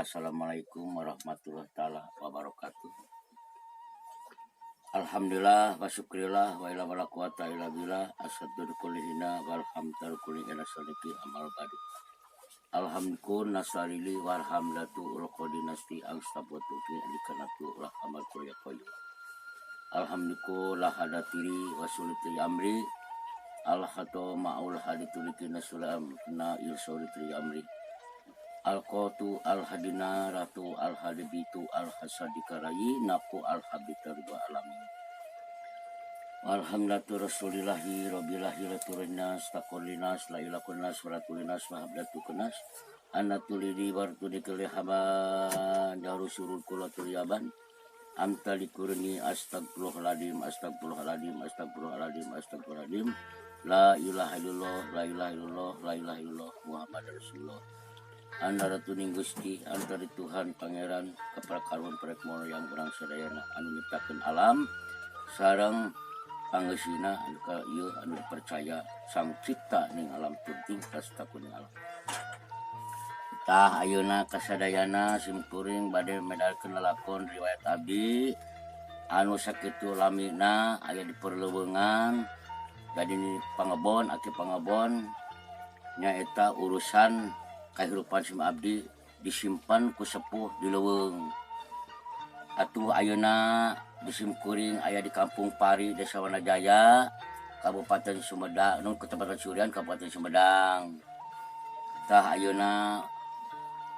Assalamualaikum warahmatullahi taala wabarakatuh. Alhamdulillah wa syukrillah wa ila wala quwata illa billah asyhadu kullina wal hamdal kullina saliki amal badu. Alhamdulillah nasalili warhamdatu ulqadinasti angstafatu fi alikanatu rahmal kulli qayyum. Alhamdulillah hadatiri wa suliti amri alhato ma'ul hadituliki nasulam na ilsolitri amri. Al-Qatu al-Hadina Ratu al-Hadibitu al-Hasadikarayi Naku al-Habitar wa alamin. Alhamdulillah Rasulillahi Rabbilahi Laturinas Takulinas Lailakunas Waratulinas Wahabdatukunas Anatulidi Wartudikili Haban Jarusurul Kulaturiyaban Amtalikurni Astagfirullahaladzim Astagfirullahaladzim Astagfirullahaladzim Astagfirullahaladzim La ilaha illallah La ilaha illallah La ilaha illallah Muhammad Rasulullah Antara tuning Gusti, antara Tuhan Pangeran keprakaruan prekmono yang kurang sadayana anu nyiptakeun alam sareng pangeusina anu ka ieu anu percaya sang cipta ning alam tunting kastaku ning alam. Tah ayeuna kasadayana simkuring bade medalkeun lalakon riwayat abdi anu sakitu lamina aya di perleuweungan jadi pangebon aki pangebon nyaeta urusan kehidupan sim abdi disimpan ku sepuh di leuweung. Atuh ayeuna di simkuring aya di Kampung Pari Desa Wanajaya Kabupaten Sumedang nu Kecamatan Surian Kabupaten Sumedang. Tah ayeuna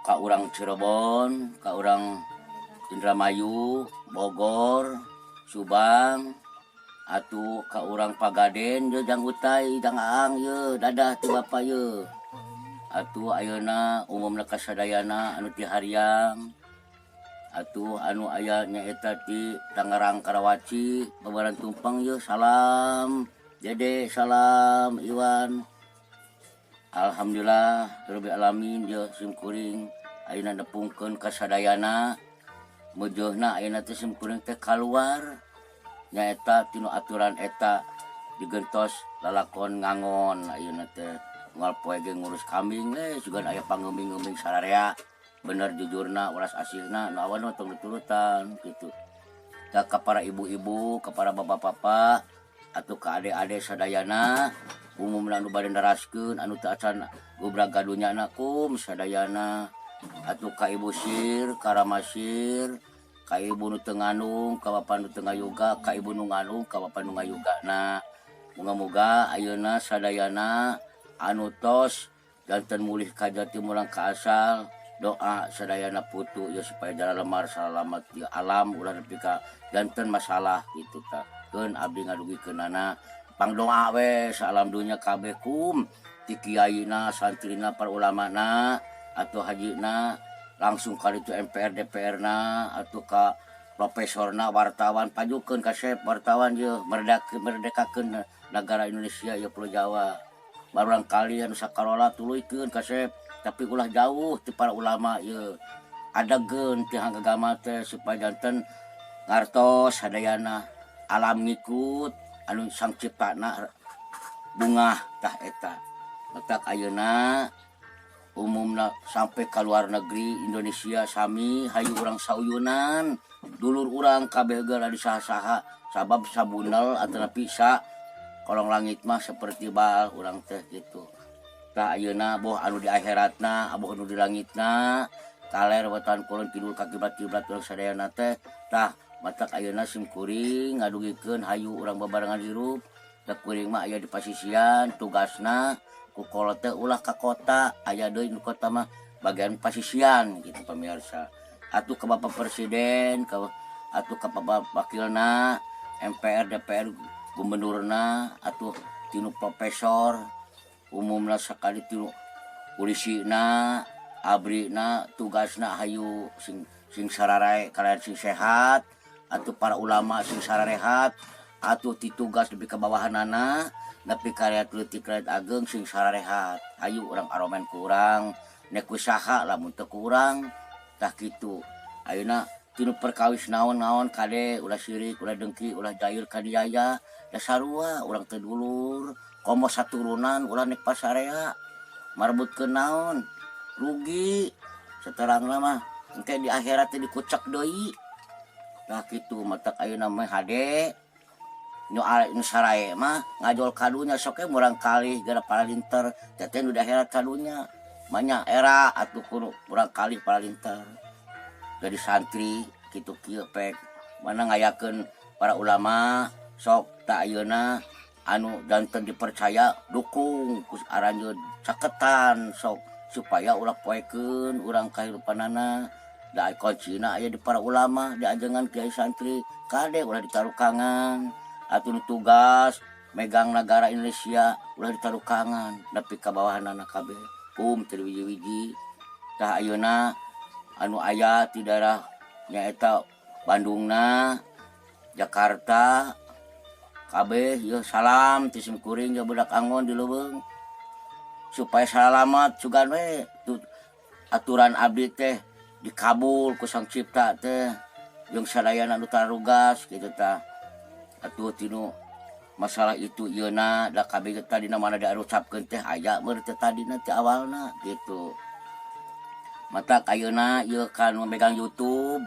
ka urang Cirebon, ka urang Indramayu, Bogor, Subang, atuh ka urang Pagaden ye jang utai jang aang ye dadah ti bapa ye. Atuh ayeuna umumna kasadayana anu ti Hariang atuh anu aya nyaeta ti Tangerang Karawaci babaran tumpang ye salam Dede salam Iwan. Alhamdulillah rabbil alamin ye simkuring ayeuna nepungkeun kasadayana meujeuna ayeuna teh simkuring teh kaluar nyaeta tinu aturan eta digentos lalakon ngangon ayeuna teh moal poe ge ngurus kambing sugan aya pangeuming-euming sararea bener jujurna ulas asihna nu awan mah tong diturutan kitu. Da ka para ibu-ibu, ka para bapak-bapak atuh ka ade-ade sadayana umumna anu bade ndaraskeun anu teu acan gubrak gadunyana kum sadayana atuh ka ibu sir, ka ramasir, ka ibu nu teu ngandung, ka bapa nu teu ngayuga, ka ibu nu ngandung, ka bapa nu ngayugana. Muga-muga ayeuna sadayana anu tos janten mulih ka jati mulang ka asal doa sadayana putu ya supaya jalan lemar salamat di alam ulah nepi ka janten masalah kitu tah keun abdi ngadugikeunana pangdoa we salam dunya kabeh kum ti kiaina santrina para ulamana atuh hajina langsung ka ditu MPR DPR na atuh ka profesorna wartawan pajukeun ka sep wartawan ye merdekakeun negara Indonesia ya Pulau Jawa. Barangkali anu sakarola tuluykeun ka sep tapi ulah jauh ti para ulama ye adageun ti hanggagama teh supaya janten ngartos sadayana alam ngikut anu sang ciptana bungah tah eta. Matak ayeuna umumna sampai ka luar negeri Indonesia sami hayu urang sauyunan dulur urang kabeh ge di saha-saha sabab sabunel antara pisah kolong langit mah seperti bal urang teh gitu. Tah ayeuna boh anu di akhiratna aboh anu di langitna kaler wetan kulon kidul ka kiblat-kiblat urang sadayana teh tah matak ayeuna simkuring ngadugikeun hayu urang babarengan hirup da kuring mah aya di pasisian tugasna ku kolot teh ulah ka kota aya deui di kota mah bagian pasisian gitu pemirsa. Atuh ka Bapak Presiden atuh ka Bapak Wakilna MPR DPR gubernurna atuh tinu profesor umumna sakali tinu pulisina abrina tugasna hayu sing sarare kalian sing sehat atuh para ulama sing sararehat atuh ti tugas lebih ke bawahanana nepi karya leutik rakyat ageng sing sararehat hayu urang aromen ku urang nek usaha lamun teu kurang tah kitu. Ayeuna tinu perkawis naon-naon kade ulah sirik ulah dengki ulah jahil kadiaya da sarua urang teh dulur komo saturunan ulah nek pasarea marbutkeun naon rugi seterangna mah engke di akhirat teh dikucek deui. Nah kitu matak ayeuna mah hade nu sarae mah ngajol kadunya sok ke murang kali gara paralinter teteh nu di akhirat kadunya banyak era atuh kudu murang kali paralinter. Jadi santri kitu kieu pek mana ngayakeun para ulama sok tak ayeuna anu janten dipercaya dukung ku aranjeun caketan sok supaya ulah poekeun urang kahirupanana da kuncina aya di para ulama di ajengan kiai santri kade ulah ditarukangan atuh tugas megang negara Indonesia ulah ditarukangan nepi ka bawahanana kabeh teu wiji-wiji tah ayeuna anu aya di daerah nyaeta Bandungna Jakarta kabeh yeuh salam ti simkuring jeung budak Angon di Leuweung supaya salamat sugan we aturan abdi teh dikabul ku Sang Cipta teh jeung sadayana anu tarugas kitu tah atuh tinu masalah itu ieuna da kabeh tadina mana diarucapkeun teh aya meureun teh tadina ti awalna gitu. Mata ayeuna ieu kan megang YouTube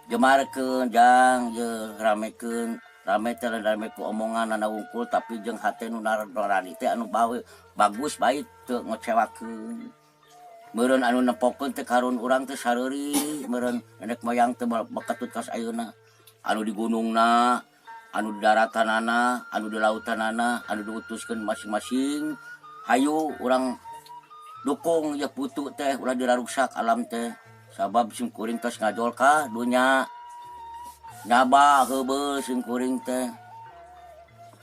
jemarkeun jang ye ramekeun rame teh rame ku omongan anu wungkul tapi jeung hate nu narani teh anu bagus baik teu ngecewakeun. Meureun anu nempokeun teh karun urang teh sareuri meureun nenek moyang teh bakatut kas ayeuna anu di gunungna anu di daratanana anu di lautanana anu diutuskeun masing-masing hayu urang dukung ya putu teh ulah diraruksak alam teh sabab simkuring tos ngajol ka dunya nyaba heubeul simkuring teh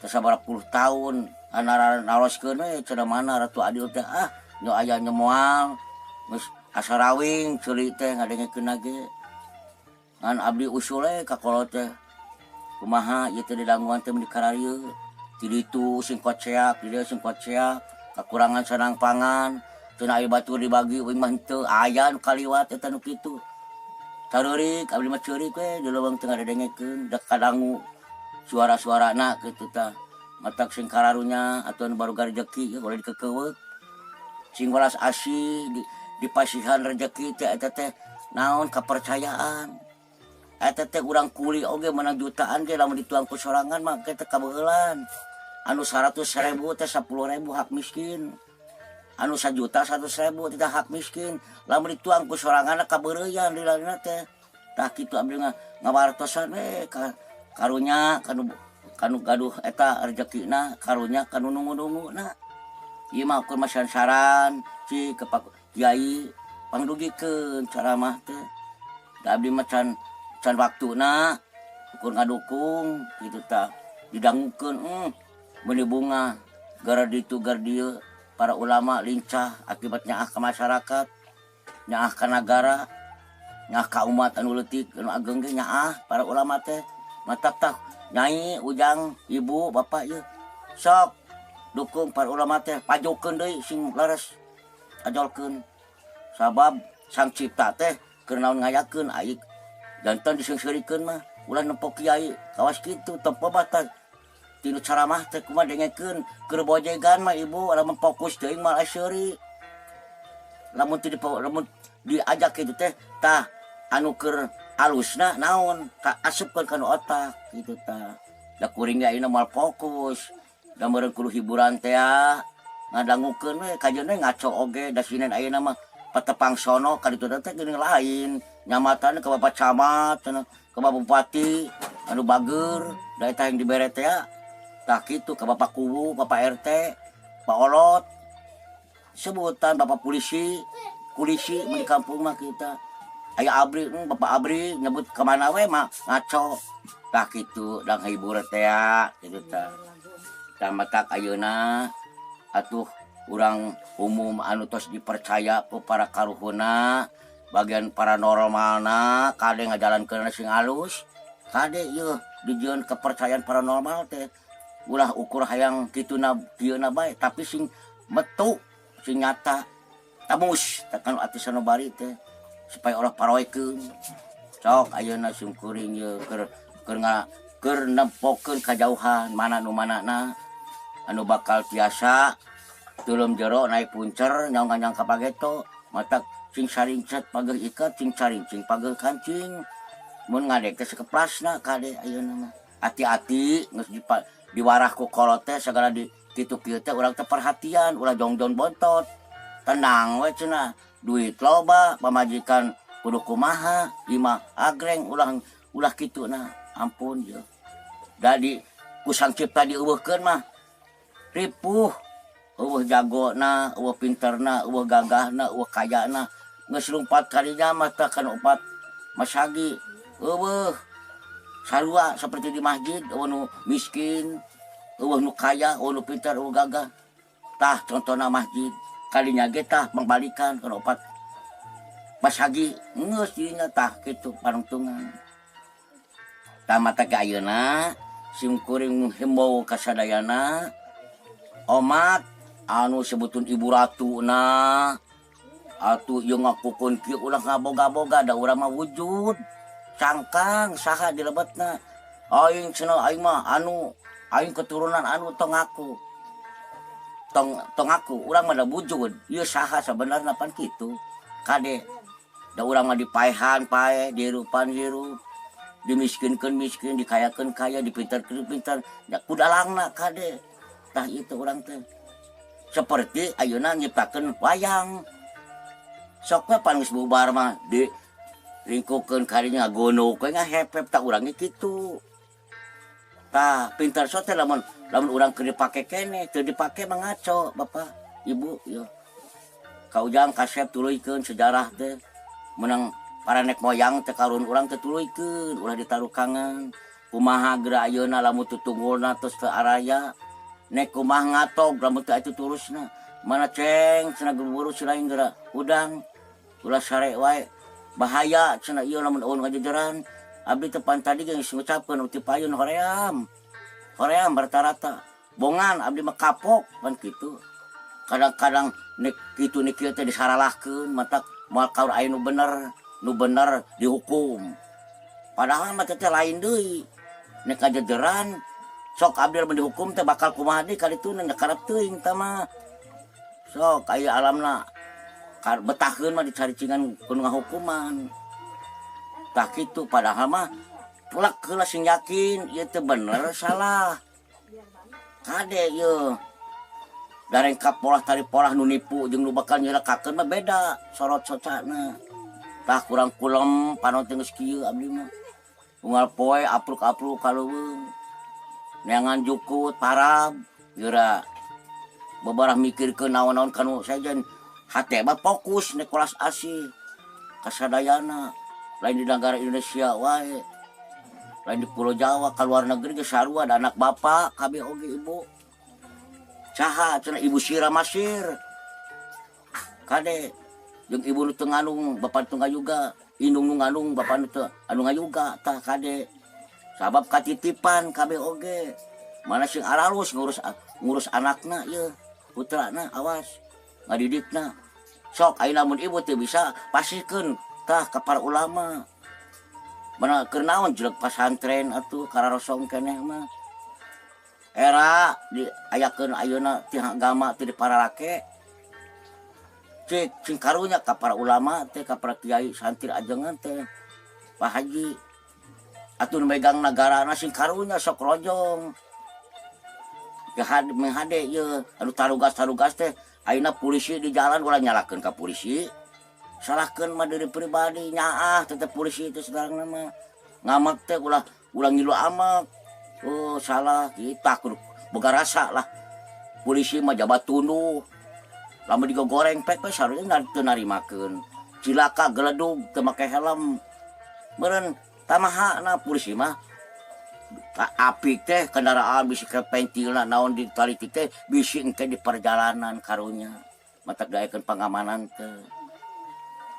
sabaraha puluh tahun naroskeun we cenah mana Ratu Adil teh nyo aya nyemoal geus asa rawing ceuli teh ngadengekeun ge ngan abdi usul ka kolot teh kumaha ieu teh didanguan teh di kararieu ti ditu sing koceak di dieu sing koceak kakurangan sanang pangan teu aya batur dibagi uing mah henteu aya nu kaliwat eta nu kitu sareurik abdi mah ceurik we di leuweung teu ngadengekeun da kadangu suara-suarana kitu tah matak sing kararunya atuh baru rezeki ya boleh dikekeuweuk sing welas asih dipasihan rezeki teh eta teh naon kepercayaan eta teh urang kuli oge menang jutaan ge lamun dituang ku sorangan mah teh kabeulan anu 100.000 teh 10.000 hak miskin anu 1 juta 100.000 teh hak miskin lamun dituang ku sorangan kabeureuyan lilana teh tah kitu abdi ngawartosan we karunya kanu gaduh eta rezekina karunya kanu nungu-nunguna ieu mah ukur saran ci ke Kiai pangdugikeun ceramah teh da abdi mah can waktuna ukur ngadukung kitu tah didangukeun beuni bunga gara ditu gar dieu para ulama lincah akibat nyaah ka masyarakat nyaah ka nagara nyaah ka umat anu leutik anu ageng ge nyaah para ulama teh matak tah Nyai ujang ibu bapak ieu sok dukung para ulama teh pajokeun deui sing leres ajolkeun sabab Sang Cipta teh keur naon ngayakeun aik janten diseungseurikeun mah ulah nempok kiai kawas kitu tempo batas tinu caramah teh kumaha dengekeun keur bojegan mah ibu lamun fokus teuing mal aseuri lamun diajak kitu teh tah anu keur alusna naon asupkeun kana otak kitu tah da kuring ge ayeuna moal fokus da meureun kudu hiburan teh ngadangukeun we kajeuna ngaco oge da sinen ayeuna mah patepang sono ka ditu teh geuning lain nyamatan ka Bapak Camat ka Bapak Bupati anu bager da eta yang dibere teh tah kitu ka Bapak Kubu Bapak RT Pak Olot sebutan Bapak polisi di kampung mah kita aya abri Bapak Abri nyebut kemana we mah ngaco tah kitu dang hibur teh kitu tah tah matak ayeuna atuh urang umum anu tos dipercaya ku para karuhuna bagian paranormalna kade ngajalankeun sing alus kade ieu dijieun kepercayaan paranormal teh ulah ukur hayang kituna pieuna bae tapi sing metu sing nyata tamus tekan ati sanubari teh supaya orang paroekeun sok ayeuna simkuring ye keur nempokeun kajauhan mana nu manana anu bakal tiasa tulum jero naik puncer nyong-nyong ka pageto matak cing saring cat pageuh ikat cing saring cing pageuh kancing mun ngadek teh sakeplasna kade ayeuna mah hati-hati geus diwarah ku kolot teh sagala di kitu kieu teh urang teh perhatian ulah jongjon bontot tenang we cenah duit loba pamajikan kudu kumaha imah agreng ulah kitu nah ampun je da di kusang cipta dieuweuhkeun mah ripuh eueuh jagona eueuh pinterna eueuh gagahna eueuh kayana geus lumpat kadinya mah teh kana opat masagi eueuh sarua seperti di masjid eueuh nu miskin eueuh nu kaya eueuh nu pintar eueuh gagah tah contohna masjid kalinya ge tah pangbalikan kana opat masagi geus dirinya tah kitu panungtungan tah mata ke ayeuna simkuring himbau ka sadayana omat anu sebutun ibu ratu na atuh ieu ngakukeun kieu ulah ngaboga-boga da urang mah wujud cangkang saha di lebetna aing cenah aing mah anu aing keturunan anu tong aku urang mah da wujud ieu saha sabenerna pan kitu kade da urang mah dipaehan pae dirupan hirup dimiskinkeun miskin dikayakeun kaya dipintarkeun pintar da kudalangna kade tah itu urang teh seperti ayeuna nyiptakeun wayang sok we pan geus bubar mah di lingkukeun kadinya ngagono we ngahepep tak urang kitu tah pintar sote lamun urang keur dipake keneh teu dipake mah ngaco bapak ibu yo kaujang kasep tuluykeun sejarah teh menang para nek moyang teh karun urang teh tuluykeun ulah ditarukangan kumaha geura ayeuna lamun tutunggulna tos teu araya nek kumaha ngatog lamun teu atuh turusna mana ceng cenah buru-buru selain geura udang ulah sare wae bahaya cenah ieu lamun eueun ngajejeran abdi teh pan tadi geus ngucapkeun uti payun hoream rata-rata bongan abdi mah kapok pan kitu kadang-kadang nek kitu nek kieu teh disaralahkeun matak moal kaur aya nu bener dihukum padahal mah teh lain deui nek ngajejeran sok abdi lamun dihukum teh bakal kumaha deui kaditu nya karep teuing tah mah sok aya alamna betahkeun mah dicaricingan kudu ngahukuman tah kitu padahal mah pulak heula sing yakin ieu teh bener salah kade ieu dareng kapolah tari polah nu nipu jeung nu bakal nyelekakeun mah beda sorot socana tah kurang kulem panon teh geus kieu abdi mah unggal poe apruk-apruk kaleuweung neangan jukut parab geura babarah mikirkeun naon-naon kanu sajen hate mah fokus nek kelas asih kasadayana lain di negara Indonesia wae lain di Pulau Jawa ka luar negeri ge sarua ada anak bapak kabeh oge ibu saha cenah ibu sira masir kade jeung ibu nu teu ngandung bapak teu ngayuga indung nu ngandung bapak nu teu anu ngayuga tah kade sabab katitipan kabeh oge mana sing aralus ngurus anakna ieu putrana awas ngadidikna sok ayeuna mun ibu teu bisa pasikeun tah ka para ulama mana keur naon jelek pasantren atuh kararosong keneh mah era diayakeun ayeuna ti agama teu diparalake cik sing karunya ka para ulama teh ka para kiai santri ajengan teh Pak Haji atuh megang nagarana sing karunya sok rojong menghade ieu anu tarugas teh ayeuna polisi di jalan ulah nyalakeun ka polisi salahkeun mah diri pribadi nyaah tetep polisi itu sekarang mah ngamak teh ulah ngilu amak oh salah kita kudu boga rasa lah polisi mah jabat tunduh lamun digoreng pek we sarunya teu narimakeun cilaka geledug teu make helm meureun tamahana polisi mah apik teh kendaraan bisi ke pentilna naon ditaliti teh bisi engke di perjalanan karunya matak daekeun pangamanan teh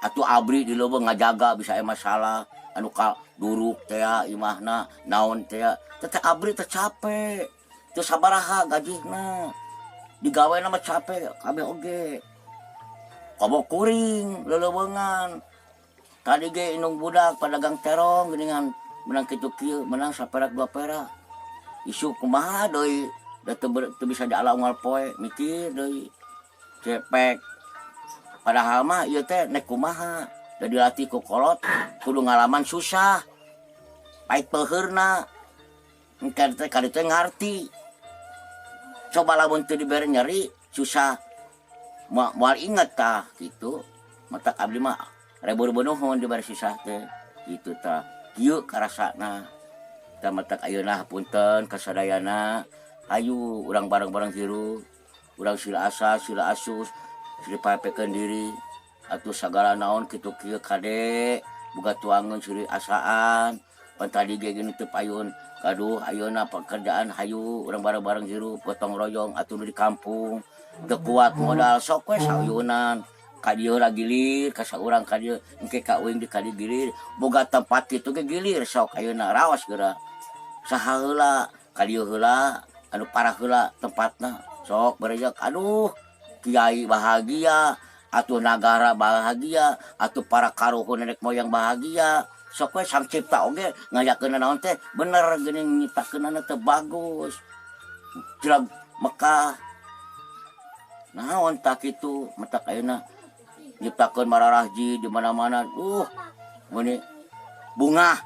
atuh abri di leuweung ngajaga bisa aya masalah anu ka duruk teh imahna naon teh teh abri teh capek teu sabaraha gajihna digawena mah capek kabeh oge kobok kuring leuleungan tadi ge indung budak padagang terong geuningan menang kitu kieu menang saperak 2 perak isu kumaha deui da teu bisa diala unggal poe mikir deui cepek padahal mah ieu teh nek kumaha da dilatih ku kolot kudu ngalaman susah pait peuheurna engke teh kali teh ngarti coba lamun teu dibere nyeri susah moal inget tah gitu mata abdi mah rebo-rebo nuhun dibere susah teh gitu tah kieu karasana tah mata ayeuna punten kasadayana ayu urang bareng-bareng hirup urang sila asa sila asus sila papekeun diri atuh sagala naon kitu kieu kade boga tuangeun sila asaan pan tadi ge gini teu payun gaduh ayeuna pekerjaan hayu urang bareng-bareng hirup gotong royong atuh di kampung teu kuat modal sok we sayunan ka dieu lah gilir ka saurang ka dieu engke ka uing di ka dieu gilir boga tempat kitu ge gilir sok ayeuna raos geura saha heula ka dieu heula anu parah heula tempatna sok berejak aduh kiai bahagia atuh nagara bahagia atuh para karuhun nenek moyang bahagia sok we sang cipta oge ngayakeun naon teh bener geuning nyiptakeunana teh bagus jelag Mekah naon tak kitu mata ayeuna nyiptakeun mararahji di mana-mana muni bunga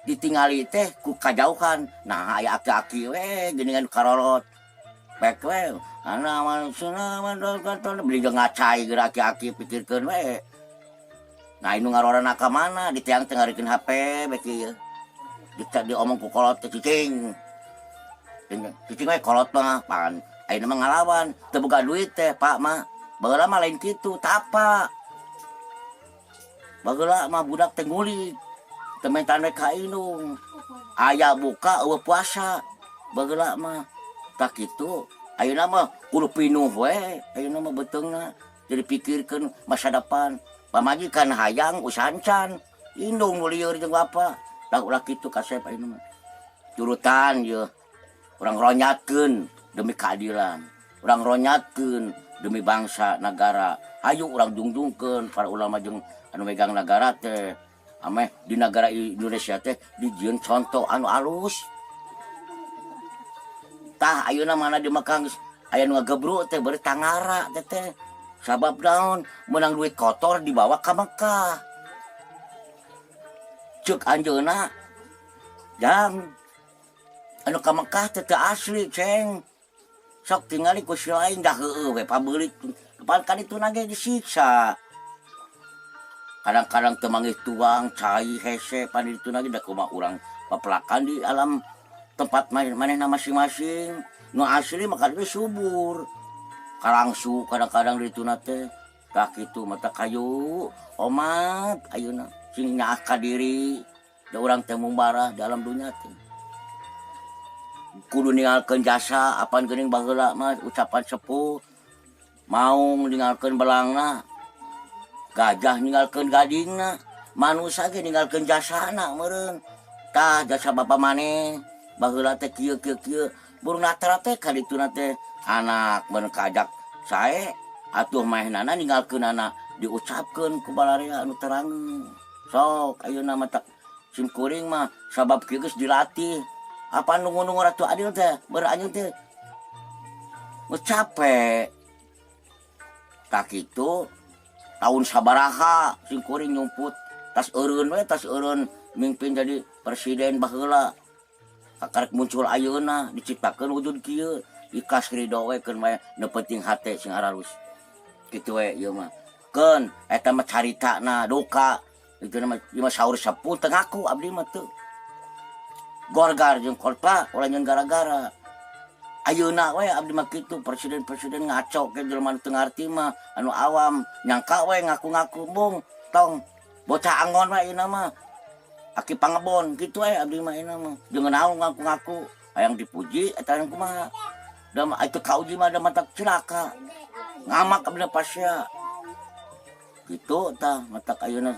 ditingali teh ku kajauhan nah aya aki-aki we geuningan karolot baik we ana manusia mandokan beli ngacai geura aki-aki pikirkeun we nah inu ngarorana ka mana di tiang teh ngarikeun HP beki ieu diomong ku kolot teh cicing we kolot mah pan ayeuna mah ngalawan teu boga duit teh Pak mah baheula mah lain kitu tapa bageula mah budak teh ngulik teu mentan we ka indung aya buka eueuh puasa bageula mah tak kitu ayeuna mah kudu pinuh we ayeuna mah beteungna jadi pikirkeun masa depan pamajikan hayang usancan indung nu lieur jeung bapa da ulah kitu kasep ayeuna mah turutan ieu urang ronyatkeun demi keadilan urang ronyatkeun demi bangsa negara hayu urang jungjungkeun para ulama jeung anu megang negara teh ameh di negara Indonesia teh dijieun contoh anu alus tah ayeuna mana di Mekah aya nu ngagebruk teh beureut tangara teh sabab naon menang duit kotor dibawa ka Mekah ceuk anjeunna jang anu ka Mekah teh teu asli ceng sok tingali ku si lain dah heueuh we pabeulit pan kaditu nage disiksa kadang-kadang teu manggih tuang cai hese pan ditu nage da kumaha urang papelakan di alam tempat manehna masing-masing nu asli mah kaditu subur karangsu kadang-kadang ditu teh tah kitu mata kayu omat ayeuna sing nyaah ka diri da urang teh mumbara dalam dunya teh kudu ninggalkeun jasa apan geuning baheula mah ucapan sepuh maung ninggalkeun belangna gajah ninggalkeun gadingna manusia ge ninggalkeun jasana meureun tah jasa bapa maneh baheula teh kieu burung natara teh kadituna teh anak beun kajak sae atuh maenana ninggalkeunana diucapkeun ku balarea anu terang sok ayeuna mah tak sim kuring mah sabab kieu geus dilatih apa nunggu-nunggu ratu adil teh beranjing teh capek tak kitu tahun sabaraha sim kuring nyumput tas eureun mimpin jadi presiden baheula karek muncul ayeuna diciptakeun wujud kieu ikhlas ridho we keun mah neupenting hate sing aralus kitu we ieu mah keun eta mah caritana duka itu mah ieu mah saur sepuh teu ngaku abdi mah teu gorgar jeung kolpa ulah nyeun gara-gara ayeuna we abdi mah kitu presiden ngaco ke jelema teu ngarti mah anu awam nyangka we ngaku-ngaku bung tong bocah angon we ayeuna mah aki pangebon kitu we abdi mah ayeuna mah jeung naon ngaku-ngaku hayang dipuji eta yang kumaha da mah itu kauji mah da mata cilaka ngamak abdi pasya kitu tah mata ayeuna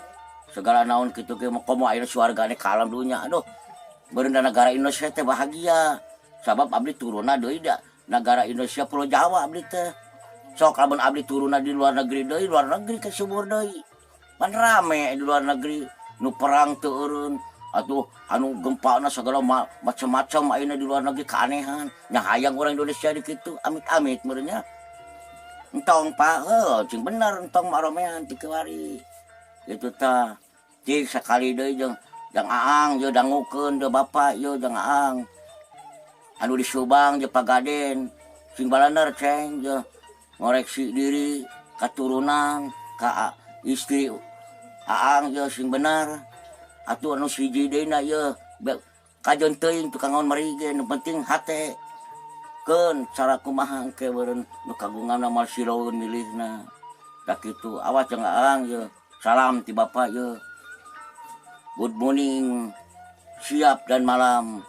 segala naon kitu ge mah komo ayeuna suargane ka alam dunya aduh beureun negara Indonesia teh bahagia sabab abdi turunna deui da negara Indonesia Pulau Jawa abdi teh sok lamun abdi turunna di luar negeri deui luar negeri ke subur deui pan rame di luar negeri nu perang teu eureun atuh anu gempana segala macam-macam ayeuna di luar negeri keanehan nya hayang urang Indonesia di kitu amit-amit meureun nya entong pa cing bener entong maromean ti kewari itu tah cing sekali deui jeung aang jeung dangukeun deui bapak ye jeung aang anu di Subang jeung Pagaden sing balander ceng jeung ngoreksi diri katurunan ka istri aang ye sing bener atuh anu siji deuna ye kajon teuing tukang ngaon marige nu penting hate keun cara kumaha engke beureun nu kagunganna mal siroun milihna da kitu awas jeung aang ye salam ti bapak ye good morning siap dan malam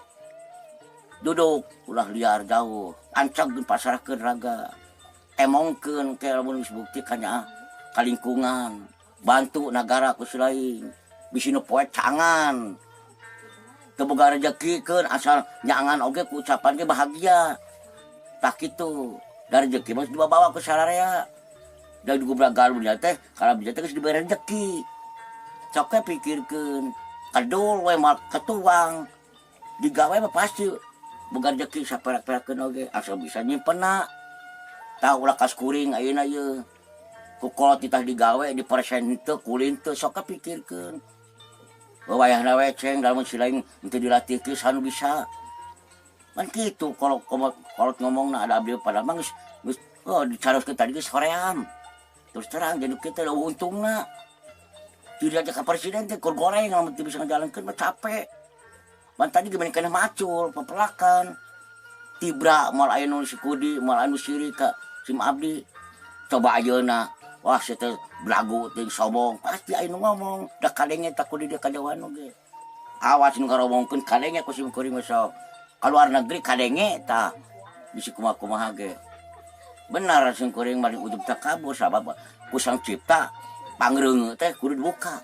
duduk ulah liar jauh ancag pasarahkeun raga emongkeun ke lamun geus bukti kanya ka lingkungan bantu nagara ku lain bisi nu poe cangan teu boga rezekikeun asal nyangan oge ku ucapan ge bahagia tak kitu dari rezeki mah dibawa ke sararea da digubrak galunya teh kalau bisa teh geus diberi rezeki sok we pikirkeun kadul we mal ketuang digawe mah pasti boga rezeki saperak-perakeun oge asal bisa nyimpenna tah ulah kas kuring ayeuna ye ku kolot titah digawe di persen teu kulin teu sok pikirkeun wayahna we ceng dalam silaing henteu dilatih geus anu bisa kan kitu kalau ngomongna ada abdi pada mah geus dicaroskeun tadi geus hoream terus terang jadi kita untungna tidak aja ke presiden teh kur goreng lamun teu bisa ngajalankeun mah capek man tadi gimana kana macul papelakan tibra mal aya nu sikudi mal anu siri ka sim abdi coba ayeuna wah saya teh belagu teh sombong pasti aya nu ngomong da kadenge tak kudu dia kajawan oge awas nu ngaromongkeun kadenge ku sim kuring sok keluar negeri kadenge tah bisi kumaha ge benar sim kuring mari ujub takabur sabab ku Sang Cipta pangreungeut teh kudu dibuka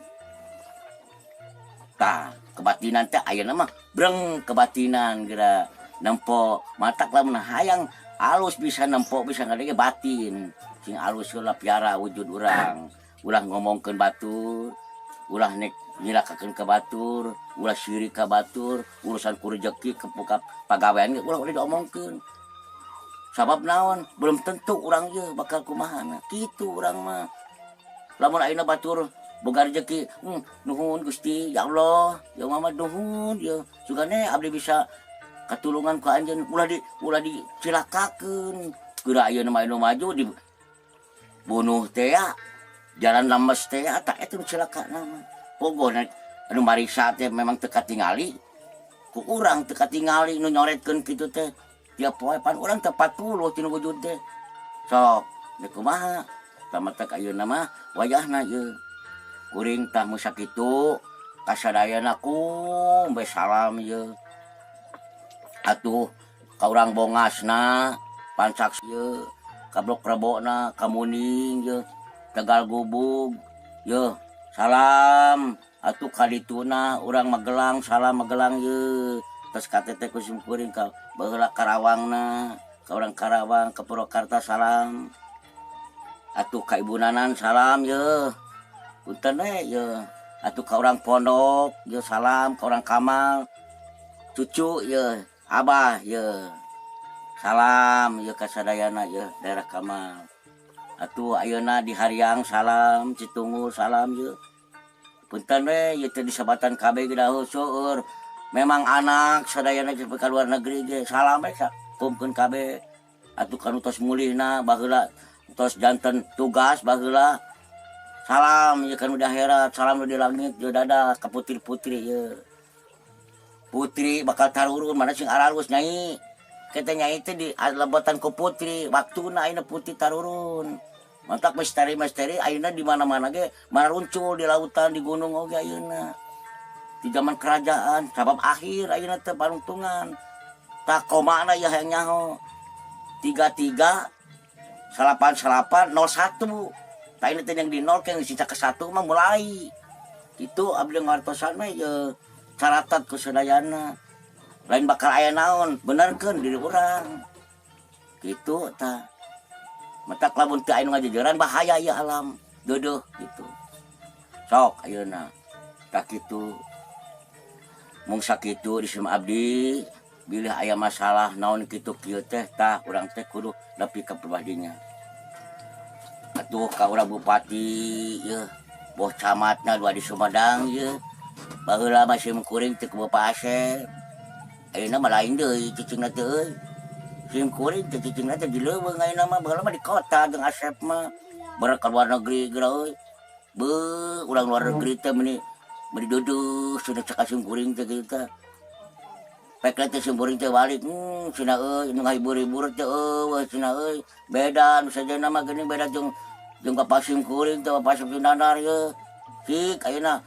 tah kebatinan teh ayeuna mah breng kebatinan geura nempo matak lamun hayang alus bisa nempo bisa ngadenge batin sing alus heula piara wujud urang ulah ngomongkeun batur ulah nek nyilakakeun ka batur ulah syirik ka batur urusan ku rezeki kepuka pagawean ge ulah diomongkeun sabab naon belum tentu urang ye bakal kumaha kitu urang mah lamun ayeuna batur boga rezeki nuhun Gusti ya Allah ya Muhammad nuhun ya sugane abdi bisa katulungan ku anjeun ulah dicilakakeun geura ayeuna mah anu maju di bunuh teh ya jalan lemes teh ya tak eta cilakana mah pokona anu mariksa teh memang teu katingali ku urang teu katingali nu nyoretkeun kitu teh tiap poe pan urang teh 40 tina wujud teh sok nek kumaha tamatak ayeuna mah wayahna ye kuring tah mun sakitu kasadayana kumbe salam ye atuh ka urang bongasna pancak ye kablok rebona kamuning ye Tegal Gubug ye salam atuh kadituna urang Magelang salam Magelang ye tos KTT ku sim kuring ka baheula Karawangna ka urang Karawang ka Purwakarta salam atuh ka Ibu Nanan salam ye punten we ye atuh ka urang Pondok ye salam ka urang Kamal cucu ye abah ye salam ye kasadayana ye daerah Kamal atuh ayeuna di Hariang salam Citungur salam ye punten we ye teh disabatan KB ge dahulu seueur memang anak sadayana ge ka luar negeri ge salam we kumpulkeun KB atuh kanu tos mulihna baheula tos janten tugas baheula salam ye kanu di akhirat salam di langit ye dadah ka putri-putri ye putri bakal tarurun mana sing aralus nyai kita nyai teh di lebatan ku putri waktuna ayeuna putri tarurun mantak misteri ayeuna di mana-mana ge maruncul di lautan di gunung oge ayeuna di zaman kerajaan sabab akhir ayeuna teh paruntungan tak komana ya hayang nyaho 33 88 01 tah ini teh yang di 0 ke sisa ke 1 mah mulai itu abdi ngartosan mah ye caratat ku sadayana lain bakal aya naon benerkeun diri urang kitu tah matak lamun teu aya nu ngajejeran bahaya ieu alam deudeuk gitu sok ayeuna tak kitu mung sakitu di sim abdi bilih aya masalah naon kitu kieu teh tah urang teh kudu nepi ka pribadinya atuh ka urang bupati ya boh camatna dua di Sumedang ya baheula mah sim kuring teu Bapak Asep ayeuna mah lain deui cicingna teh euy sim kuring teh cicingna teh di leuweung ayeuna mah baheula mah di kota jeung Asep mah beurang ka luar negeri geura euy beuh urang luar negeri teh meuni duduk sudah cek sim kuring teh kitu teh pek teh sim kuring teh balik cenah euy nu ngahibur-hibur teh eueuh cenah euy beda nu sajana mah geuning beda jeung Bapak sim kuring teh Bapak sim Dandar ye sik ayeuna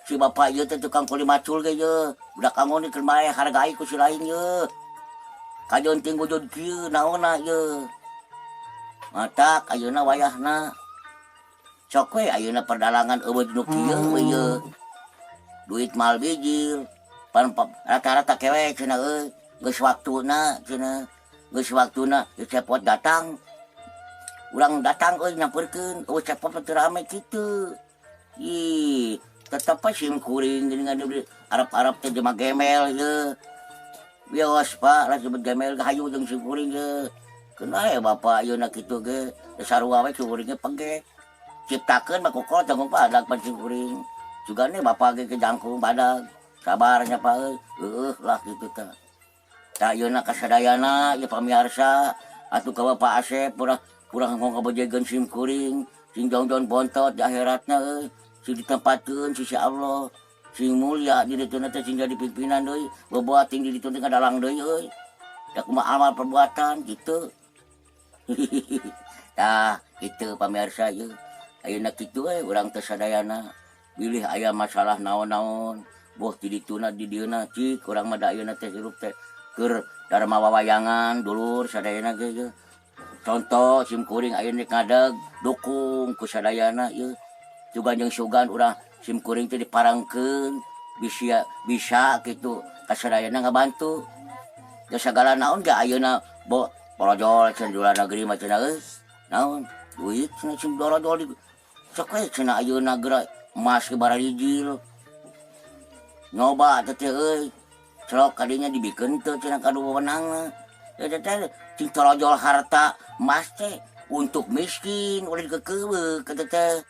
si bapak ieu teh tukang kuli macul ge ye budak angon keur bae hargai ku si lain ye kajon ting wujud kieu naonna ye matak ayeuna wayahna sok we ayeuna perdalangan eueuh nu kieu we ye duit mal bijil pan rata-rata kewe cenah euy geus waktuna cenah geus waktuna cepot datang urang datang euy nyampeurkeun eueuh cepot teu rame kitu ih tetep sim kuring geuningan Arab-Arab teh jelema gemel ye bios Pak lah sebut gemel hayu jeung sim kuring ye keuna ya bapak ayeuna kitu ge sarua we kuring ge pege ciptakeun mah kokol tanggung padag pan sim kuring jugane bapak ge kejangkung badag sabarnya Pak euy lah kitu teh da ayeuna kasadayana ieu pamiarsa atuh ka Bapak Asep urang ngabojegeun sim kuring sing jong-jong bontot di akhiratna euy sing ditempatkeun si Allah sing mulia di dituna teh sing jadi pimpinan deui boboa ting di dituna ngadalang deui euy da kumaha amal perbuatan kitu tah kitu pamirsa ieu ayeuna kitu we urang teh sadayana bilih aya masalah naon-naon boh ti dituna di dieuna cik urang mah da ayeuna teh hirup teh keur darma wawayangan dulur sadayana ge ye contoh sim kuring ayeuna ngadeg dukung ku sadayana ieu juga jeung sugan urang sim kuring teh diparangkeun bisa kitu ka sadayana ngabantu da sagala naon ge ayeuna borojol cenah di luar negeri mah cenah euy naon duit cenah sim borojol sok we cenah ayeuna geura emas ke bararijil nyoba teh euy celok kadinya dibikeun teu cenah kadu wewenangna eta teh cing torojol harta emas teh untuk miskin ulah dikekeuweuk eta teh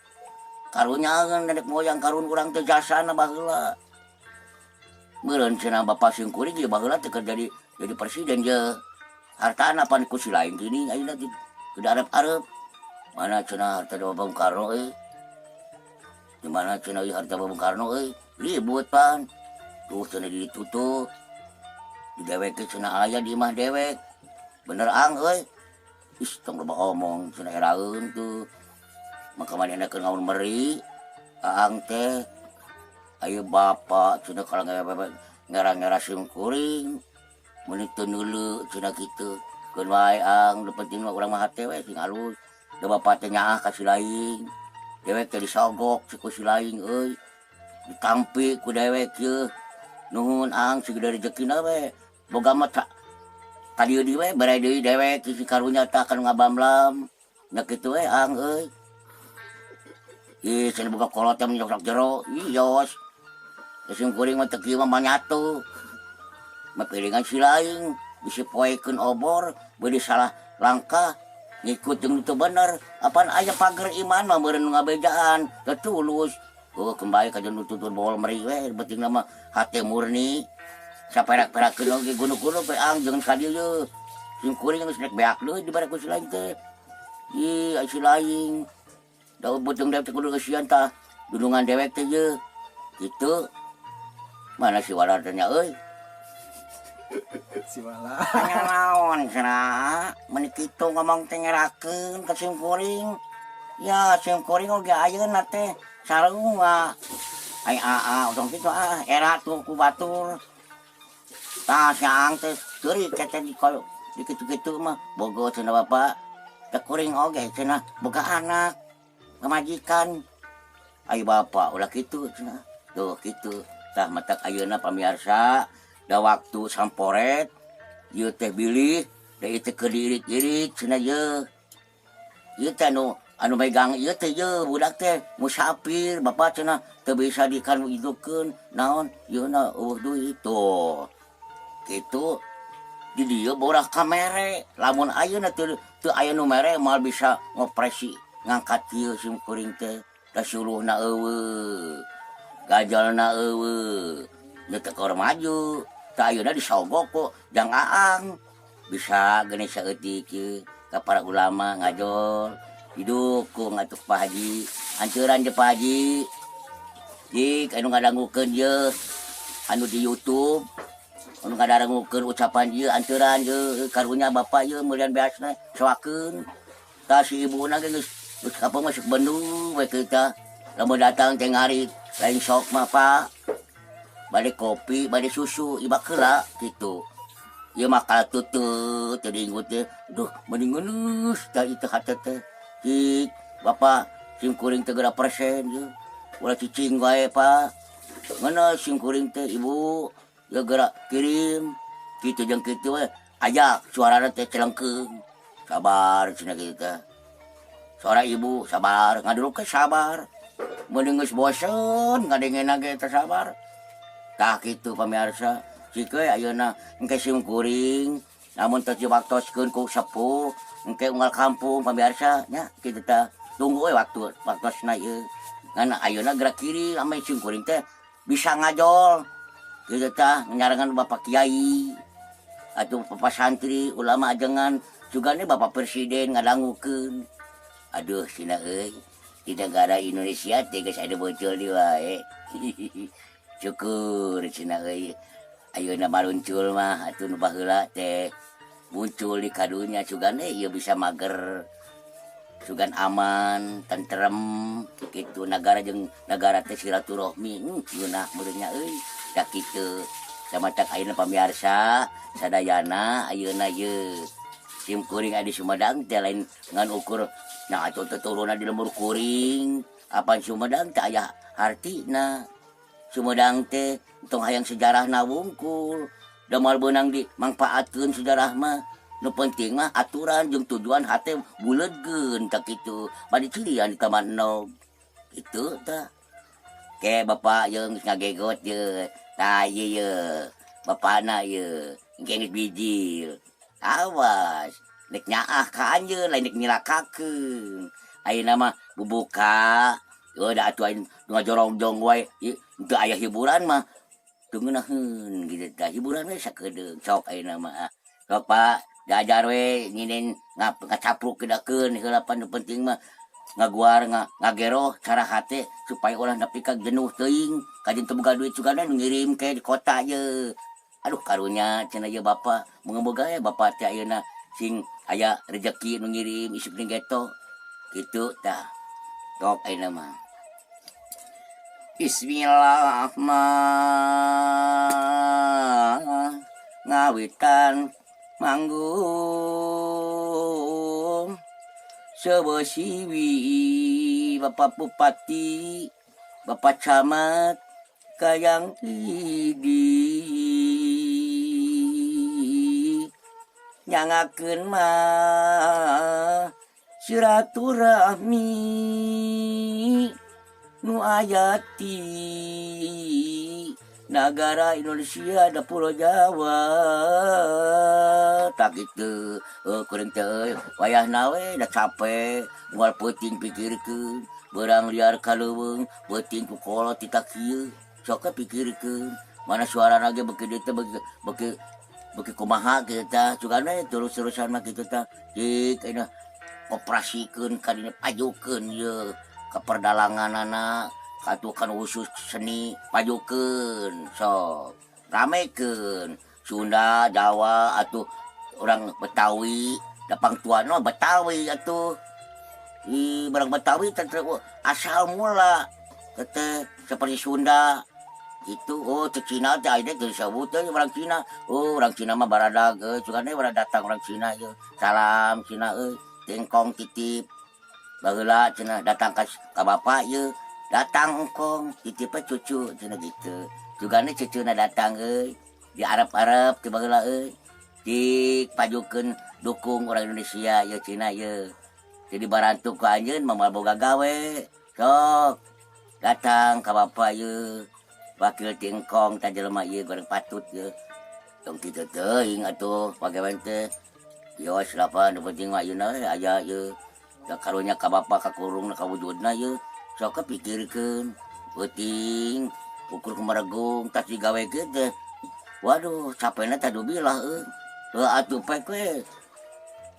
karunyaeun nenek moyang karun urang teh jasana baheula meureun cenah Bapak sim kuring ieu baheula teh keur jadi presiden je hartana pan ku si lain geuning ayeuna teh kudu arep-arep mana cenah harta Bapak Bung Karno euy di mana cenah ieu harta Bung Karno euy ribut pan tuh cenah ditutup di dewek cenah aya di imah dewek bener ang euy is tong loba omong cenah eraeun tuh maka manehna keur ngaun meri aang teh ayo bapak cenah kalau ngera-ngera sim kuring meuni teu neuleuh cenah kitu keun wae ang nu penting mah urang mah hate we sing alus da bapak teh nyaah ka si lain dewek teh disogok ku si lain euy ditampi ku dewek ye nuhun ang sigede rezekina we boga mah tadieu di we bare deui dewek si karunya teh akan ngabamlam nya kitu we ang euy ih cenah boga kolot teh nyok jero ios sim kuring mah teu kieu mah manyatu mapiringan si lain bisi poekeun obor beudi salah langkah ngikut jeung teu bener apaan aya pager iman mah meureun ngabejaan teu tulus kembali ka nuntutun bol meri we penting mah hate murni saperak-perakeun oge gunung-gunung pe ang jeung ka dieu ye sim kuring geus nek beak deui dibere ku si lain teh ih ai si lain da beuteung dewek teh kudu geusieun tah dudungan dewek teh ye kitu mana si walar teh nya euy si wala anya naon cenah meuni kitu ngomong teh ngerakeun ka sim kuring ya sim kuring oge ayeuna teh sarua ai udang kitu era tuh ku batur tah siang teh teurik kete di koyo di kitu-kitu mah bogo cenah bapak teh kuring oge cenah boga anak ngamajikan ai bapak ulah kitu cenah tuh kitu tah matak ayeuna pamirsa da waktu samporet ieu teh bilih da ieu teh keur diirit-irit cenah ieu teh anu megang ieu teh ye budak teh musafir bapak cenah teu bisa dikanu hidupkeun naon yeuna eueuh duit tuh kitu di dieu borak kamere lamun ayeuna teu aya nu mere moal bisa ngopresi ngangkat ieu sim kuring teh da suluhna eueuh gajalna eueuh nya teu keur maju tah ayeuna disogok ku Jang Aang bisa geus saeutik ieu ka para ulama ngajol didukung atuh Pak Haji hanceuran je Pak Haji dik anu ngadangukeun ieu anu di YouTube anu ngadangukeun ucapan ieu hanceuran ieu karunya Bapak ieu mulian beasna soakeun tah si ibuna ge geus apa masuk Bandung we kita lamun datang teh ngarit lain sok mah Pak bade kopi bade susu iba keula kitu ieu mah kalutut teh diinggut teh duh mending geus tah itu hate teh cik Bapak sim kuring teh geura persen ieu ulah cicing wae Pak ngeunah sim kuring teh Ibu ya geura kirim kitu jeung kitu we aya suarana teh celengkeung sabar cenah kita suara Ibu sabar ngaduluk ke sabar mending geus bosen ngadengeuna ge teh sabar tah kitu pamirsa cikeun ayeuna engke sim kuring namun teu diwaktoskeun ku sepuh engke unggal kampung pamirsa nya kitu teh tunggu we waktosna ieu ngan ayeuna gerak kiri ame sim kuring teh bisa ngajol kitu teh nyarangan Bapak Kiai atuh Bapak santri ulama ajengan jugane Bapak Presiden ngadangukeun aduh cina euy di negara Indonesia teh geus aya bocil di wae syukur cina euy ayeuna baruncul mah atuh nu baheula teh muncul di kadunya sugane ieu bisa mager sugan aman tentrem kitu negara jeung negara teh silaturahmi geunah meureunnya euy da kitu samatak ayeuna pamirsa sadayana ayeuna ieu sim kuring adi Sumedang teh lain ngan ukur nah atuh tuturuna di lembur kuring apaan Sumedang teh aya hartina Sumedang teh tong hayang sejarahna wungkul da moal beunang dimangpaatkeun sejarah mah nu penting mah aturan jeung tujuan hate buleudkeun tak kitu bade cilian di Taman Nog kitu tah ke Bapak jeung ngagegot ye tah ieu bapana ye engke bijil awas nek nyaah ka anjeun lain nek nyilakakeun ayeuna mah bubuka da atuh aing ngajorong-jong wae teu aya hiburan mah teu ngeunaheun kitu tah hiburan we sakedeung sok ayeuna mah sok Pak diajar we nginin ngacapruk kedakeun heula pan nu penting mah ngaguar ngagero cara hate supaya ulah nepi ka jenuh teuing kajin teu boga duit juga nu ngirim ke di kota ye aduh karunya cenah ye Bapak moga-moga ya Bapak teh ayeuna sing aya rezeki nu ngirim isuk ning geto kitu tah sok ayeuna mah Bismillah ngawitan manggung sebesiwi Bapak Bupati Bapak Camat Kayang Idi nyangakeun mah silaturahmi nu ayati negara Indonesia da Pulau Jawa tak gitu kuring teh wayahna we da capek moal peuting pikirkeun beurang liar kaleuweung peuting ku kolot ti kieu sok pikirkeun mana suarana ge beuki dieu teh beuki kumaha kitu tah cugana terus-terusan mah kitu tah dik ayeuna operasikeun ka dieu pajukeun ieu ka perdalanganana katukan khusus seni pajukeun sok ramekeun Sunda Jawa atuh orang Betawi dapang tuana Betawi atuh barang Betawi teh asal mula teh seperti Sunda itu teh Cina teh aya teh disebut teh orang Cina orang Cina mah baradag cugane barada datang orang Cina ye salam Cina tengkong titip baheula cenah datang ka bapak ye datang engkong titipnya cucu cenah gitu jugane cucuna datang di Arab-Arab ti baheula dik pajukeun dukung orang Indonesia ye Cina ye jadi barantu ku anjeun mah boga gawe sok datang ka bapak ye wakil ti engkong ta jelema ye goreng patut ye tong kitu teuing atuh pagawean teh yos lapan nu penting mah ayeuna aya ye da karunya ka bapa ka kurung ka wujudna ye sok pikirkeun penting ukur kumaragung tas digawekeun teh waduh capekna tadu bilah teu atuh pek we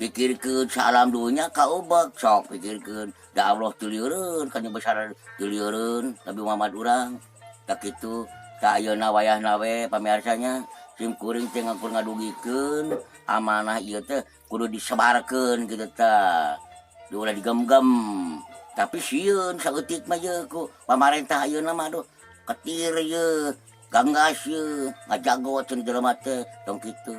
pikirkeun salam dunya ka ubek sok pikirkeun da Allah teu lieureun kan besar teu lieureun Nabi Muhammad urang tak kitu ta ayeuna wayahna we pamiarsanya sim kuring teh ngakur ngadugikeun amanah ieu teh kudu disebarkeun kitu tah ulah digemgem tapi sieun saeutik mah ye ku pamarentah ayeuna mah aduh ketir ye ganggas ye ngajago cenah jelema teh tong kitu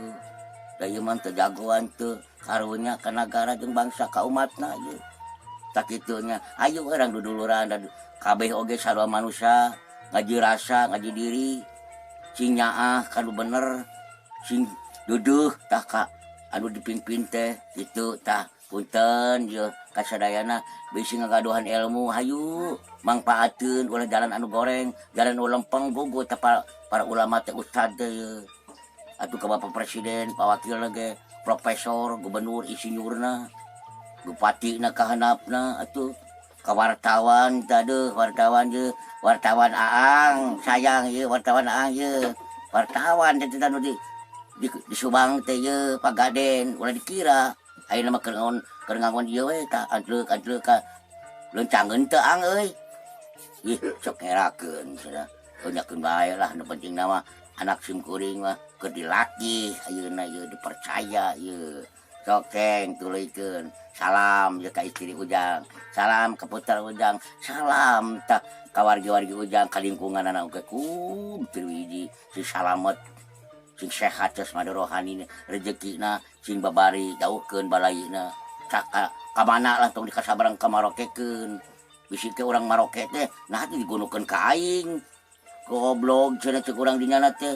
da ieu mah teu jagoan teu karunya ka nagara jeung bangsa ka umatna ye tak kitu nya ayo urang duduluran dan kabeh oge sarua manusia ngaji rasa ngaji diri sing nyaah kanu bener sing duduh tah ka anu dipingpin teh kitu tah punten je kasadayana bisi ngagaduhan ilmu hayu mangpaatkeun ulah jalan anu goreng jalan anu lempeng gogo teh para ulama teh ustad teh atuh ka bapak presiden pak wakil ge profesor gubernur insinyurna bupatina kahandapna atuh ka wartawan tadeuh wartawan je wartawan aang sayang ye wartawan aang ye wartawan teh tanu di Subang teh ye pagaden ulah dikira ayeuna mah keur ngangon ieu we tah antleuk ka leuncangeun teu ang euy ih sok ngerakeun cenah nyakeun bae lah nu pentingna mah anak sim kuring mah keur dilatih ayeuna ieu dipercaya ieu sok keng tuluykeun salam je ka istri Ujang salam ka putra Ujang salam tah ka wargi-wargi Ujang ka lingkungan anak oge kudu hiji si salamet sing sehat jasmani rohani rezekina sing babari jauhkeun balaina ka mana lah tong dikasabarang ka marokekeun bisi ke urang maroke teh nah teh digunukeun ka aing goblok cenah ceuk urang dinyana teh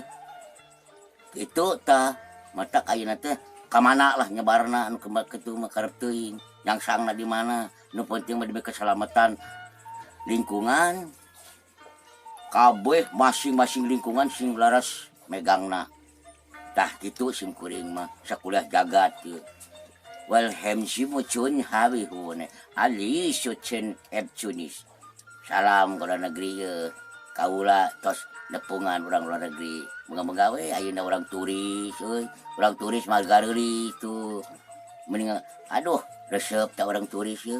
kitu tah matak ayeuna teh ka mana lah nyebarna anu kitu mah karep teuing nyangsangna di mana nu penting mah demi keselamatan lingkungan kabeh masing-masing lingkungan sing laras megangna tah kitu sim kuring mah sakuliah jagat ye wal hemsi mucun hawi hune ali sucen ebcunis salam ka luar negeri ye kaula tos nepungan urang luar negeri moga-moga we ayeuna urang turis euy urang turis mah gareuli tu mending aduh resep ta urang turis ye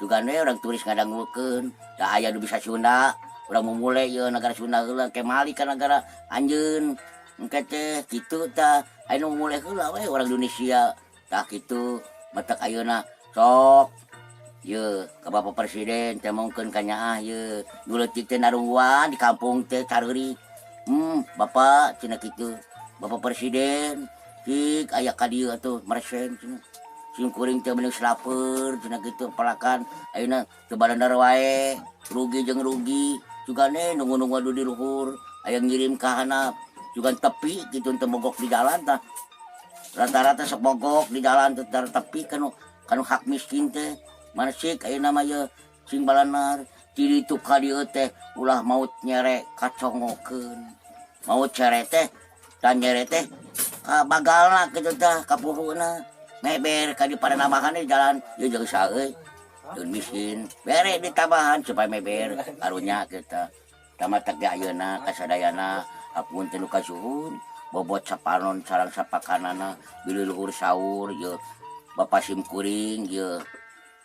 juga we urang turis ngadangulkeun da aya nu bisa Sunda urang memulai ye negara Sunda heula kemali ka negara anjeun engke teh kitu tah anu mulai heula we urang Indonesia tah kitu matak ayeuna sok ye ka bapak presiden teh mungkin ka nyaah ye nu leutik teh narungguan di kampung teh careurik bapak cenah kitu bapak presiden cik aya ka dieu atuh maresen cenah sim kuring teh mending slaper cenah kitu palakan ayeuna teu bandar wae rugi jeung rugi jugane nunggu-nunggu adu di luhur aya ngirim ka handap juga tepi gitu untuk mogok di jalan tah rata-rata sepogok di jalan teh tepi kanu hak miskin teh mana sih ayeuna mah ye sing balanar ti ditu ka dieu teh ulah maut nyere kacongokeun maut cere teh dan nyere teh ka bagalna kitu tah ka puruhna meber ka di padanamahan di jalan ye jeung saeuy jeung miskin bere ditabahan supaya meber karunya kita tamatak ge ayeuna kasadayana apun teh nu kasuhun bobot sapanon sareng sapakanana bilih luhur saur ye bapak sim kuring ye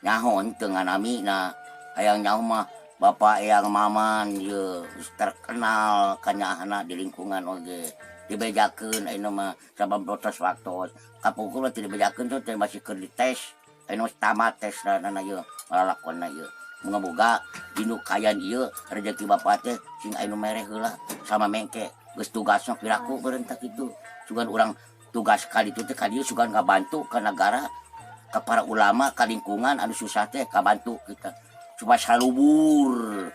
nyahon teu nganamina hayang nyaho mah bapak eyang maman ye terkenal kanyaahna di lingkungan oge dibejakeun ayeuna mah sabab protes waktu kapungkur teh dibejakeun teh masih keur dites ayeuna tamat tesna ye lalakonna ye moga-moga dinu kayan ieu rezeki bapak teh sing anu mereh heula sama mengke geus tugasna piraku beureun tah kitu sugan urang tugas kali itu teh ka dieu sugan ngabantu ka negara ka para ulama ka lingkungan anu susah teh kabantu kita supaya salubur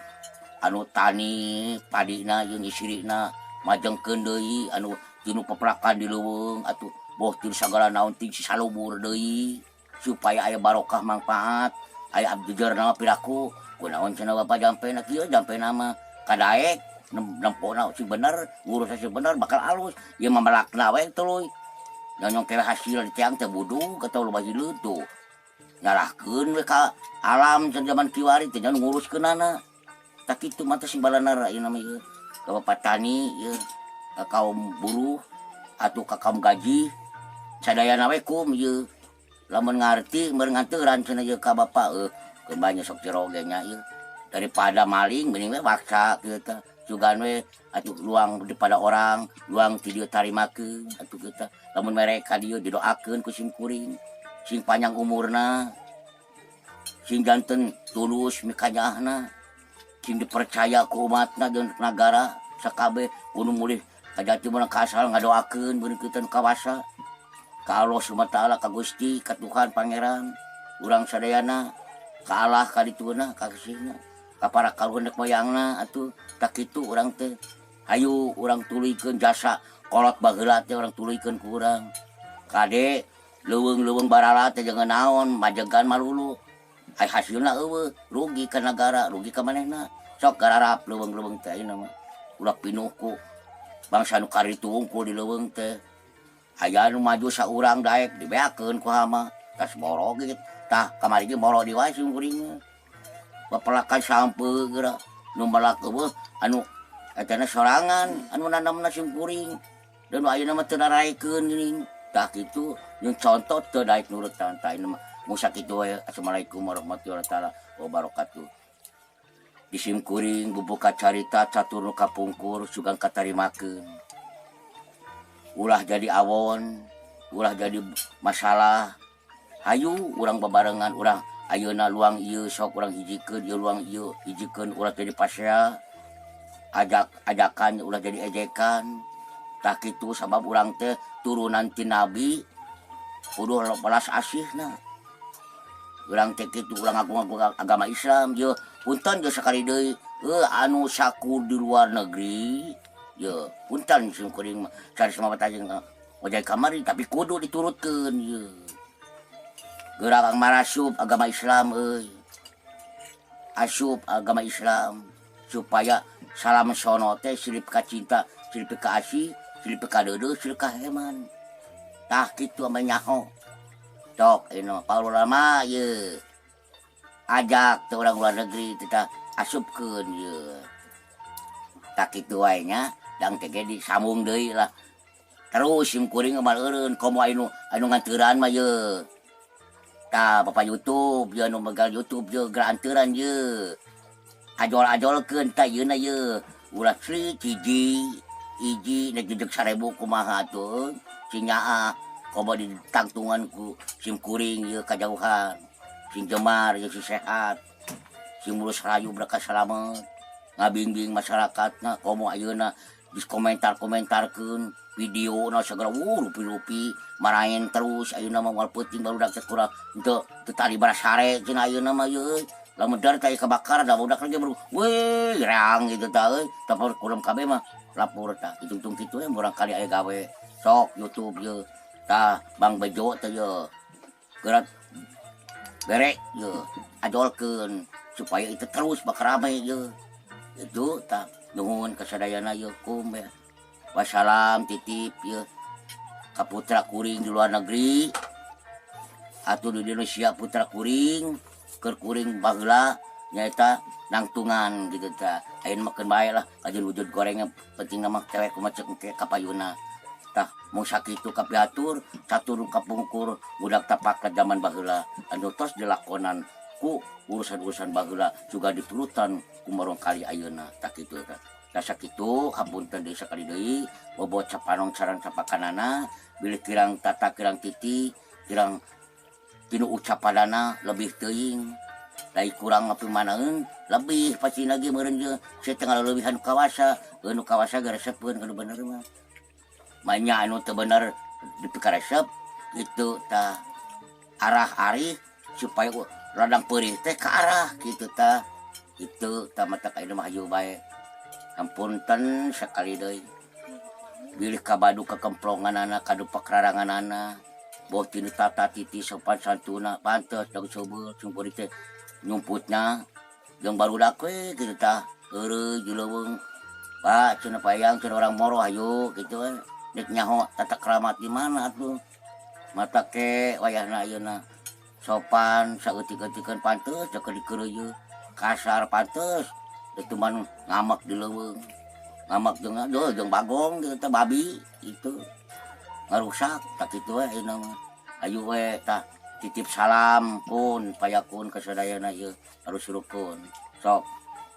anu tani padina jeung isirina majengkeun deui anu tinu peplakan di leuweung atuh boh tinu sagala naon ting salubur deui supaya aya barokah manfaat aya abdijarna piraku kunaon cenah bapak jampena kieu jampena mah kadaek nempona si bener ngurus si bener bakal alus ieu mah melakna we tuluy nyonyong ke hasil di tiang teh budu katau loba hileut tuh nyarahkeun we ka alam can zaman kiwari teh nya nguruskeunana tak kitu mah teh simbalanna ieu nama ieu ka petani ieu ka kaum buruh atuh ka kaum gaji sadayana we kum ieu lamun ngarti meureun nganteuran cenah ieu ka bapa keun banyak sok ciroge nya ieu daripada maling mending we baksa kieu teh jugan we atuh luang daripada orang luang ti dieu tarimakeun atuh kita lamun mereka dieu didoakeun ku sim kuring sing panjang umurna sing janten tulus mikanyahna sing dipercaya ku umatna jeung nagara sakabe unu mulih kajati mun kasal ngadoakeun beuneu kita kawasa ka Allah Subhanahu wa taala ka Gusti ka Tuhan pangeran urang sadayana ka Allah ka dituna ka kasihna ka para kaluhur moyangna atuh tak kitu urang teh hayu urang tuluykeun jasa kolot baheula teh urang tuluykeun ku urang kade leuweung-leuweung barala teh jangan naon majegan malulu ai hasilna eueuh rugi ka negara rugi ka manehna sok gararap leuweung-leuweung teh ayeuna mah ulah pinuh ku bangsa nu karitu wungkul di leuweung teh aya nu maju saurang daek dibeakeun ku hama tas boro gitu tah kamari ge boro di wae sing kuring bapelakan sampeu geura nu balak eueuh anu etana sorangan anu nanamna sing kuring dan ayeuna mah teu naraekeun geuning tah kitu yang contoh teu daek nurut tah ini mah musa kitu we. Assalamualaikum warahmatullahi wabarakatuh. Di sim kuring bubuka carita catur nu kapungkur sugang katarimakeun. Ulah jadi awon, ulah jadi masalah. Hayu urang babarengan urang ayeuna luang ieu sok urang hijikeun ieu luang ieu hijikeun ulah jadi pasea. Ajakan ulah jadi ejekan. Tah kitu sabab urang teh turunan ti nabi kudu balas asihna urang teh kitu urang ngaku agama Islam je punten je sakali deui anu saku di luar negeri je punten sing kuring mah cari sama tajeng ojai kamari tapi kudu diturutkeun ye geura kang marasup agama Islam euy asup agama Islam supaya salam sono teh silip ka cinta silip ka asih silip ka deudeuh silip ka heman tah kitu ame nyaho cok ino paulama ye ajak teh urang luar negeri teh asupkeun ye tak kitu wae nya dang teh ge disambung deui lah terus sim kuring mah eureun komo anu nganteuran mah ye tah bapa YouTube ye anu megal YouTube ye geura anteuran ye ajol-ajolkeun tah yeuna ye ulah sri hiji nejeujeuh 1000 kumaha atuh sing nyaa komo di tangtungan ku sim kuring ye kajauhan sing jemar ye si sehat sing mulus rayu berkah salamet ngabingbing masyarakatna komo ayeuna dis komentarkeun video na segala rupi-rupi marahin terus ayeuna mah moal peuting barudak teh kurang teu tadi barasare cenah ayeuna mah ye lamun dar kayak kebakar da budak lagi baru weh reang gitu tah euy tapi kurang kabeh mah lapor tah hitung-hitung kitu we murang kali aya gawe sok YouTube ye tah Bang Bejo teh ye gerak berek ye ajolkeun supaya itu terus bakal rame ye itu tah nuhun kasadayana ye kum ya wassalam titip ye ka putra kuring di luar negeri atuh di Indonesia putra kuring keur kuring baheula nyaeta nangtungan gitu tah ayeuna makeun bae lah kajian wujud gorengnya penting mah cewek kumaha cek kapayuna tah mau sakitu kapiatur catur kapungkur budak tapak ke zaman baheula anu tos dilakonan ku urusan-urusan baheula juga diturutan ku marong kali ayeuna tah kitu tah sakitu hapunten deui sakali deui bobot capanong sareng capakanana bilih kirang tata kirang titi kirang tinu ucapanana lebih teuing lai kurang ngapimanaeun lebih pasti lagi meureun je setengah lebihan kawasa nu kawasa garesepkeun kana bener mah manya anu teu bener dipikaresep gitu tah arah arih supaya radang peurih teh ka arah gitu tah itu tah mata kaina mah hayu bae ampunten sakali deui bilih kabadu kakemplonganana kadu pakraranganana boh tinu tata titi sopan santuna pantes dagu sobel sumber teh nyumputna jeung barudak we kitu tah heureuy juleuweung Pak cenah payang cenah orang moro hayu kitu we nek nyaho tata keramat di mana atuh mata ke wayahna ayeuna sopan saeutik-eutikeun pantes da dikeureuy kasar pantes itu man ngamak di leuweung ngamak jeung bagong teh babi itu ngarusak tak kitu we ayeuna mah ayu we tah titip salam pun payakun ka sadayana ieu harus rukun sok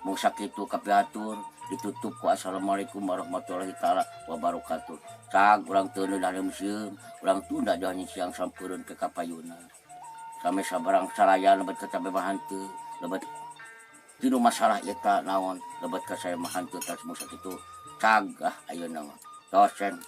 mung sakitu kapiatur ditutup ku assalamualaikum warahmatullahi taala wabarakatuh cag urang teu neudahem sieum urang tunda janji siang sampeureun ke kapayuna same sabarang salayan lebet ka cabe hantu lebet tinu masalah eta naon lebet ka saya mah hantu tas musa kitu cag ayeuna mah dosen